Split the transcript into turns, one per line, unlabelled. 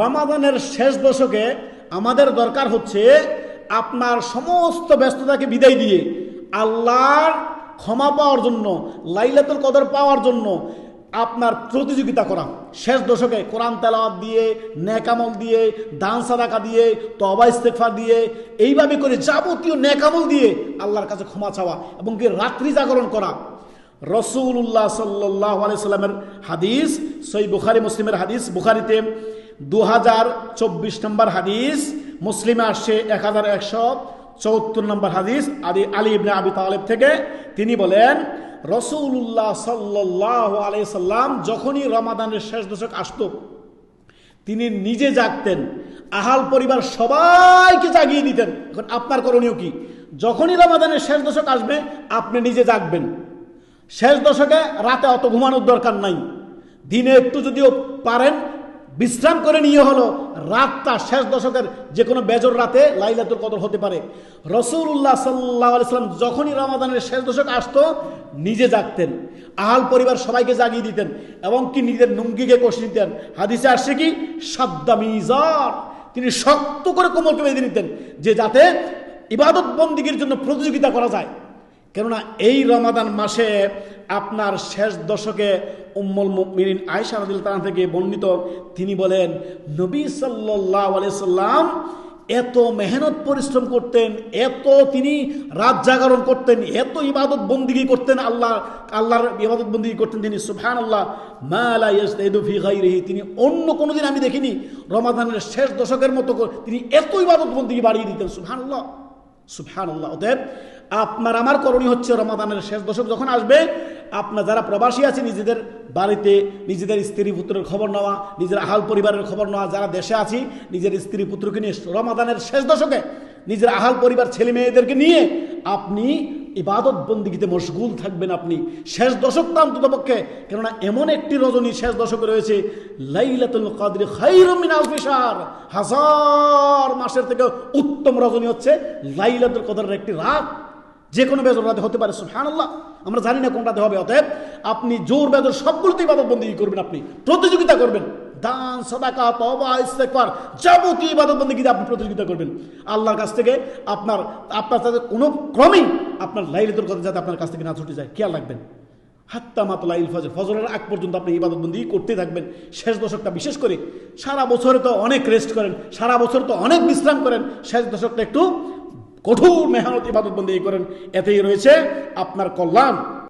রমাদানের শেষ দশকে আমাদের দরকার হচ্ছে আপনার সমস্ত ব্যস্ততাকে বিদায় দিয়ে আল্লাহর ক্ষমা পাওয়ার জন্য, লাইলাতুল কদর পাওয়ার জন্য আপনার প্রতিযোগিতা করা। শেষ দশকে কোরআন তেলাওয়াত দিয়ে, নেক আমল দিয়ে, দান সাদাকা দিয়ে, তওবা ইস্তেগফার দিয়ে, এইভাবে করে যাবতীয় নেক আমল দিয়ে আল্লাহর কাছে ক্ষমা চাওয়া এবং কি রাত্রি জাগরণ করা। রাসূলুল্লাহ সাল্লাল্লাহু আলাইহি সাল্লামের হাদিস, সহিহ বুখারী মুসলিমের হাদিস, বুখারীতে 2024 নম্বর হাদিস, মুসলিমে আসছে 1174 নম্বর হাদিস, আলী ইবনে আবি তালেব থেকে। তিনি বলেন, রাসূলুল্লাহ সাল্লাল্লাহু আলাইহি সাল্লাম যখনই রমাদানের শেষ দশক আসতো তিনি নিজে জাগতেন, আহাল পরিবার সবাইকে জাগিয়ে দিতেন। এখন আপনার করণীয় কি? যখনই রমাদানের শেষ দশক আসবে আপনি নিজে জাগবেন। শেষ দশকে রাতে অত ঘুমানোর দরকার নাই, দিনে একটু যদিও পারেন বিশ্রাম করে নিয়ে হলো রাতটা শেষ দশকের যে কোনো বেজর রাতে লাইলাতুল কদর হতে পারে। রাসূলুল্লাহ সাল্লাল্লাহু আলাইহি সাল্লাম যখনই রমাদানের শেষ দশক আসতো নিজে জাগতেন, আহাল পরিবার সবাইকে জাগিয়ে দিতেন এবং কি নিজের লুঙ্গিকে কষে নিতেন। হাদিসে আসছে কি, সাদ্দা মিজার, তিনি শক্ত করে কোমরকে বেঁধে নিতেন যে যাতে ইবাদত বন্দিগির জন্য প্রতিযোগিতা করা যায়। কেননা এই রমাদান মাসে আপনার শেষ দশকে উম্মুল মুমিনিন আয়েশা রাদিয়াল্লাহু তাআলা থেকে বর্ণিত, তিনি বলেন নবী সাল্লাল্লাহু আলাইহি সাল্লাম এত মেহনত পরিশ্রম করতেন, এত তিনি রাত জাগরণ করতেন, এত ইবাদত বন্দিগি করতেন, আল্লাহর ইবাদত বন্দিগি করতেন তিনি, সুবহানাল্লাহ, মা লা ইয়াজতাহিদু ফি গায়রিহি, তিনি অন্য কোনোদিন আমি দেখিনি রমাদানের শেষ দশকের মতো তিনি এত ইবাদত বন্দিগি বাড়িয়ে দিতেন। সুবহানাল্লাহ, সুবহানাল্লাহ। অতএব আপনার আমার করণীয় হচ্ছে রমাদানের শেষ দশক যখন আসবে, আপনার যারা প্রবাসী আছে নিজেদের বাড়িতে নিজেদের স্ত্রী পুত্রের খবর নেওয়া, নিজের আহাল পরিবারের খবর নেওয়া, যারা দেশে আছি নিজের স্ত্রী পুত্রকে নিয়ে রমাদানের শেষ দশকে নিজের আহাল পরিবার ছেলে মেয়েদেরকে নিয়ে আপনি ইবাদত বন্দিগিতে মশগুল থাকবেন। আপনি শেষ দশকটা অন্ততপক্ষে, কেননা এমন একটি রজনী শেষ দশকে রয়েছে, লাইলাতুল কদর খায়রুম মিন আলফি শাহর, হাজার মাসের থেকে উত্তম রজনী হচ্ছে লাইলাতুল কদরের একটি রাত, যে কোনো বেজর রাতে হতে পারে। সুবহানাল্লাহ, আমরা জানি না কোন রাতে হবে। অতএব আপনি জোর বেজর সবগুলোতে ইবাদত বন্দেগী করবেন, আপনি প্রতিযোগিতা করবেন, দান সাদাকা তওবা ইস্তেগফার যাবতীয় ইবাদত বন্দেগীতে আপনি প্রতিযোগিতা করবেন আল্লাহর কাছ থেকে। আপনার সাথে কোনো ক্রমেই আপনার লাইলাতুল কদর যাতে আপনার কাছ থেকে না ছুটে যায় খেয়াল রাখবেন। হাত্তা মাতলাইল ফজর, ফজরের আগ পর্যন্ত আপনি ইবাদত বন্দেগী করতে থাকবেন। শেষ দশকটা বিশেষ করে, সারা বছরে তো অনেক রেস্ট করেন, সারা বছর তো অনেক বিশ্রাম করেন, শেষ দশকটা একটু কঠোর মেহনত ইবাদত বন্দেগী করেন, এতেই রয়েছে আপনার কল্যাণ।